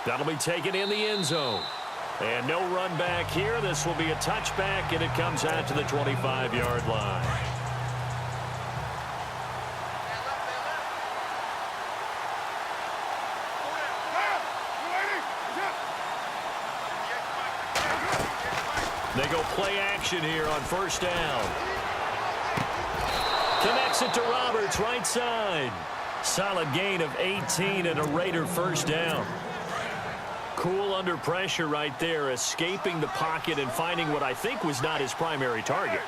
That'll be taken in the end zone. And no run back here. This will be a touchback, and it comes out to the 25-yard line. They go play action here on first down. Connects it to Roberts, right side. Solid gain of 18 and a Raider first down. Cool under pressure right there, escaping the pocket and finding what I think was not his primary target.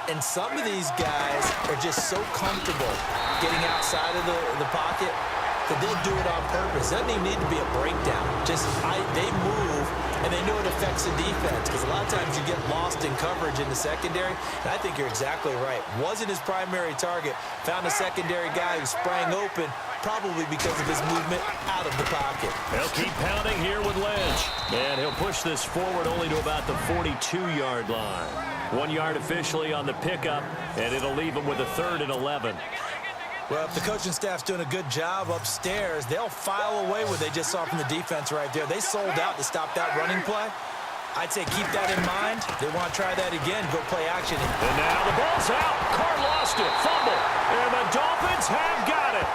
And some of these guys are just so comfortable getting outside of the pocket that they'll do it on purpose. Doesn't even need to be a breakdown. They move, and they know it affects the defense, because a lot of times you get lost in coverage in the secondary, and I think you're exactly right. Wasn't his primary target. Found a secondary guy who sprang open, probably because of his movement out of the pocket. They'll keep pounding here with Lynch. And he'll push this forward only to about the 42-yard line. 1 yard officially on the pickup, and it'll leave him with a 3rd and 11. Well, if the coaching staff's doing a good job upstairs, they'll file away what they just saw from the defense right there. They sold out to stop that running play. I'd say keep that in mind. They want to try that again, go play action. And now the ball's out. Carr lost it. Fumble. And the Dolphins have got it.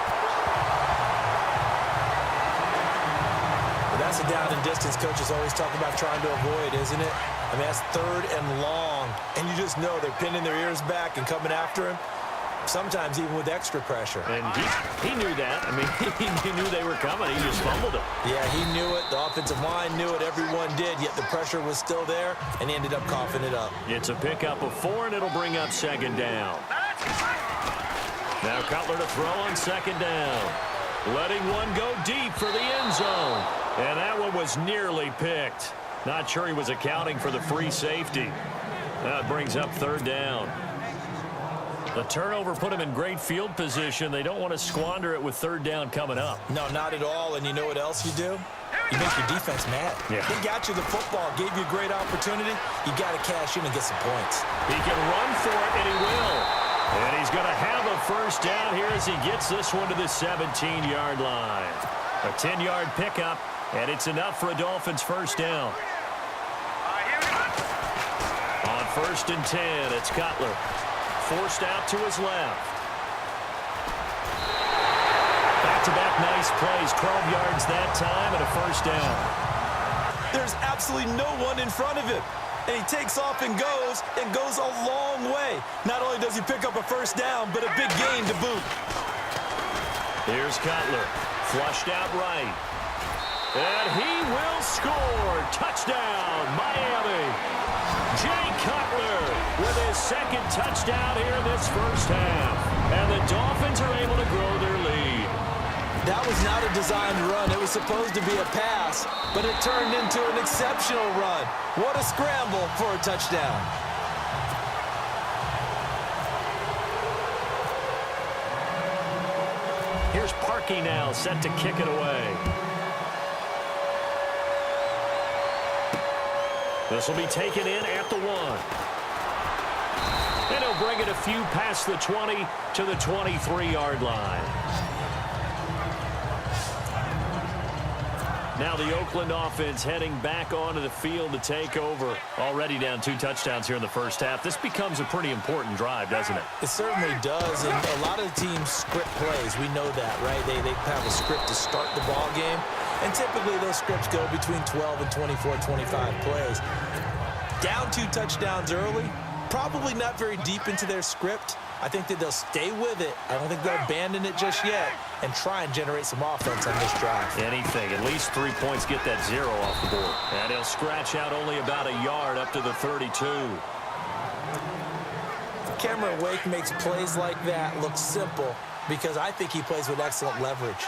Well, that's a down and distance coaches always talk about trying to avoid, isn't it? I mean, that's 3rd and long. And you just know they're pinning their ears back and coming after him. Sometimes even with extra pressure. And he knew that. I mean, he knew they were coming. He just fumbled it. Yeah, he knew it. The offensive line knew it. Everyone did, yet the pressure was still there, and he ended up coughing it up. It's a pickup of 4, and it'll bring up 2nd down. Now Cutler to throw on 2nd down. Letting one go deep for the end zone. And that one was nearly picked. Not sure he was accounting for the free safety. That brings up 3rd down. The turnover put him in great field position. They don't want to squander it with 3rd down coming up. No, not at all. And you know what else you do? You make your defense mad. Yeah. They got you the football, gave you a great opportunity. You got to cash in and get some points. He can run for it, and he will. And he's going to have a first down here as he gets this one to the 17-yard line. A 10-yard pickup, and it's enough for a Dolphins first down. On 1st and 10, it's Cutler. Forced out to his left. Back-to-back nice plays, 12 yards that time, and a first down. There's absolutely no one in front of him. And he takes off and goes a long way. Not only does he pick up a first down, but a big gain to boot. Here's Cutler, flushed out right. And he will score. Touchdown, Miami. Jay Cutler with his 2nd touchdown here in this first half. And the Dolphins are able to grow their lead. That was not a designed run. It was supposed to be a pass, but it turned into an exceptional run. What a scramble for a touchdown. Here's Parkey now, set to kick it away. This will be taken in at the 1. And he'll bring it a few past the 20 to the 23-yard line. Now the Oakland offense heading back onto the field to take over. Already down 2 touchdowns here in the first half. This becomes a pretty important drive, doesn't it? It certainly does, and a lot of teams script plays. We know that, right? They have a script to start the ball game, and typically those scripts go between 12 and 24, 25 plays. Down 2 touchdowns early, probably not very deep into their script. I think that they'll stay with it. I don't think they'll abandon it just yet and try and generate some offense on this drive. Anything. At least 3 points get that 0 off the board. And he'll scratch out only about a yard up to the 32. Cameron Wake makes plays like that look simple because I think he plays with excellent leverage.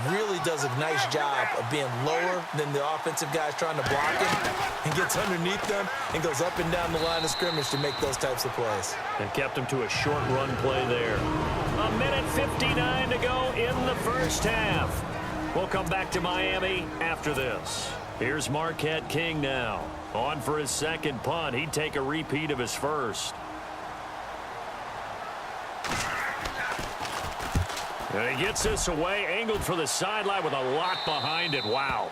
Really does a nice job of being lower than the offensive guys trying to block him and gets underneath them and goes up and down the line of scrimmage to make those types of plays. And kept him to a short run play there. A minute 59 to go in the first half. We'll come back to Miami after this. Here's Marquette King now. On for his 2nd punt. He'd take a repeat of his first. And he gets this away, angled for the sideline with a lot behind it. Wow.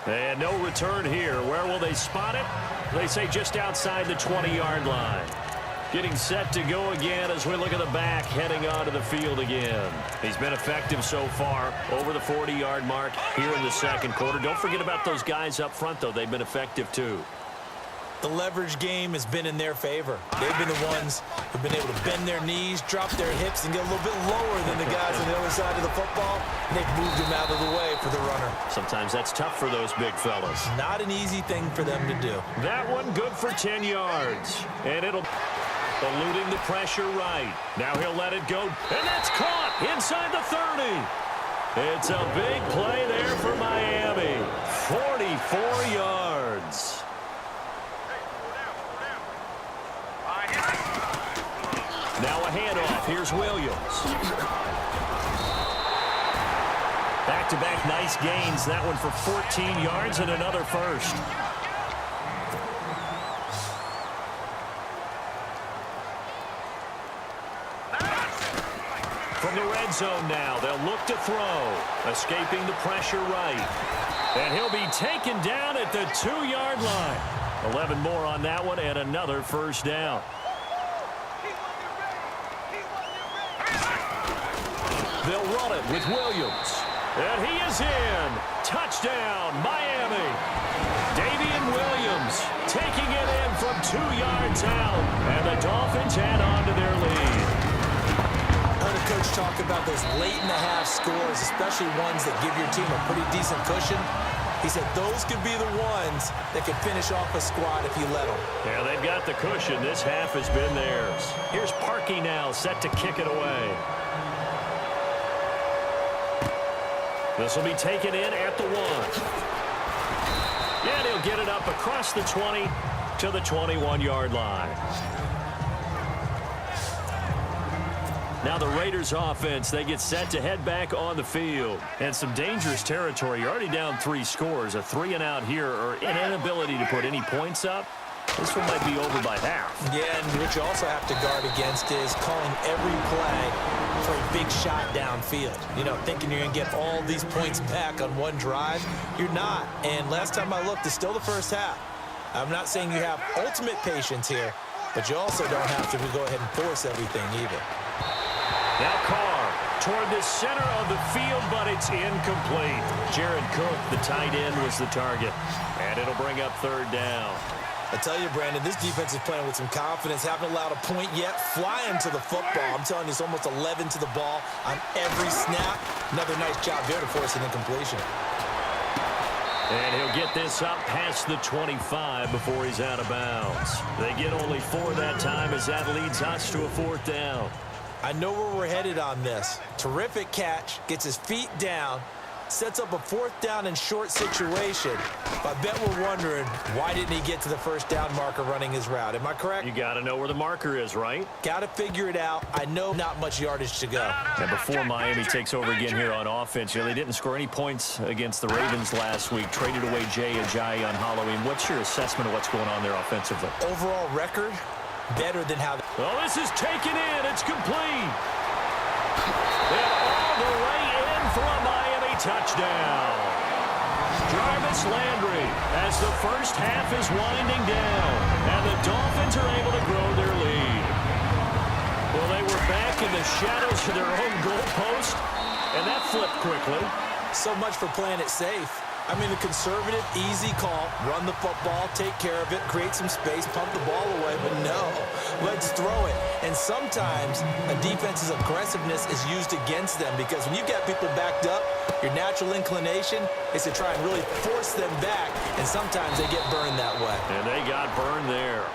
And no return here. Where will they spot it? They say just outside the 20-yard line. Getting set to go again as we look at the back, heading onto the field again. He's been effective so far, over the 40-yard mark here in the second quarter. Don't forget about those guys up front, though. They've been effective, too. The leverage game has been in their favor. They've been the ones who've been able to bend their knees, drop their hips, and get a little bit lower than the guys on the other side of the football. And they've moved them out of the way for the runner. Sometimes that's tough for those big fellas. Not an easy thing for them to do. That one good for 10 yards. And it'll... eluding the pressure right. Now he'll let it go. And that's caught inside the 30. It's a big play there for Miami. 44 yards. Now a handoff. Here's Williams. Back-to-back nice gains. That one for 14 yards and another first. From the red zone now, they'll look to throw. Escaping the pressure right. And he'll be taken down at the 2-yard line. 11 more on that one and another first down. They'll run it with Williams. And he is in. Touchdown, Miami. Davian Williams taking it in from 2 yards out. And the Dolphins add on to their lead. I heard a coach talk about those late-in-the-half scores, especially ones that give your team a pretty decent cushion. He said those could be the ones that could finish off a squad if you let them. Yeah, they've got the cushion. This half has been theirs. Here's Parkey now, set to kick it away. This will be taken in at the 1. And he'll get it up across the 20 to the 21-yard line. Now the Raiders offense, they get set to head back on the field. And some dangerous territory. You're already down 3 scores. A 3-and-out here or an inability to put any points up. This one might be over by half. Yeah, and what you also have to guard against is calling every play for a big shot downfield. You know, thinking you're going to get all these points back on one drive. You're not. And last time I looked, it's still the first half. I'm not saying you have ultimate patience here, but you also don't have to go ahead and force everything either. Now Carr toward the center of the field, but it's incomplete. Jared Cook, the tight end, was the target. And it'll bring up 3rd down. I tell you, Brandon, this defense is playing with some confidence. Haven't allowed a point yet. Flying to the football. I'm telling you, it's almost 11 to the ball on every snap. Another nice job there to force an incompletion. And he'll get this up past the 25 before he's out of bounds. They get only 4 that time as that leads us to a 4th down. I know where we're headed on this. Terrific catch. Gets his feet down. Sets up a 4th down and short situation. I bet we're wondering, why didn't he get to the 1st down marker running his route? Am I correct? You got to know where the marker is, right? Got to figure it out. I know not much yardage to go. And before Miami takes over again here on offense, you know, they didn't score any points against the Ravens last week. Traded away Jay Ajayi on Halloween. What's your assessment of what's going on there offensively? Overall record, better than how... Well, this is taken in. It's complete. And all the way in for a Miami touchdown. Jarvis Landry as the first half is winding down. And the Dolphins are able to grow their lead. Well, they were back in the shadows of their own goalpost. And that flipped quickly. So much for playing it safe. I mean, the conservative, easy call, run the football, take care of it, create some space, pump the ball away, but no, let's throw it. And sometimes a defense's aggressiveness is used against them because when you've got people backed up, your natural inclination is to try and really force them back, and sometimes they get burned that way. And they got burned there.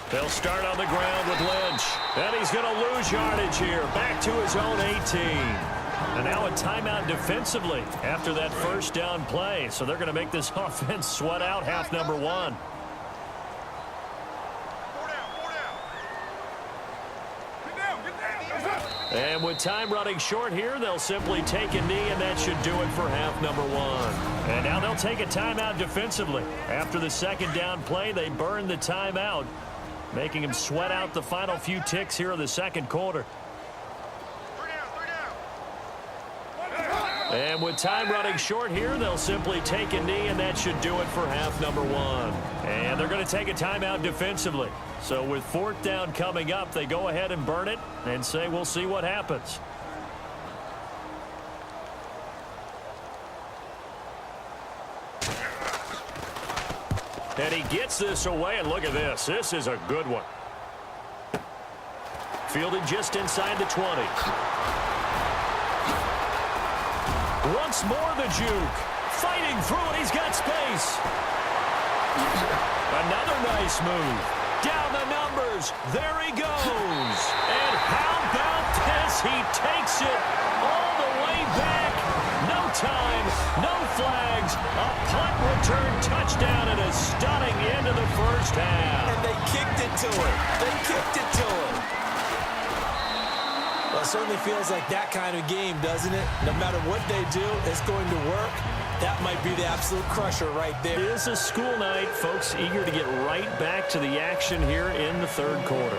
They'll start on the ground with Lynch. And he's going to lose yardage here. Back to his own 18. And now a timeout defensively after that first down play. So they're going to make this offense sweat out half number 1. Get down. And with time running short here, they'll simply take a knee, and that should do it for half number one. And now they'll take a timeout defensively. After the second down play, they burn the timeout, making them sweat out the final few ticks here in the second quarter. And with time running short here, they'll simply take a knee, and that should do it for half number one. And they're going to take a timeout defensively. So with fourth down coming up, they go ahead and burn it and say we'll see what happens. And he gets this away, and look at this. This is a good one. Fielded just inside the 20. Once more the juke. Fighting through it. He's got space. Another nice move. Down the numbers. There he goes. And how about this? He takes it all the way back. No time. No flags. A punt return touchdown and a stunning end of the first half. And they kicked it to him. They kicked it to him. Well, it certainly feels like that kind of game, doesn't it? No matter what they do, it's going to work. That might be the absolute crusher right there. It is a school night, folks, eager to get right back to the action here in the third quarter.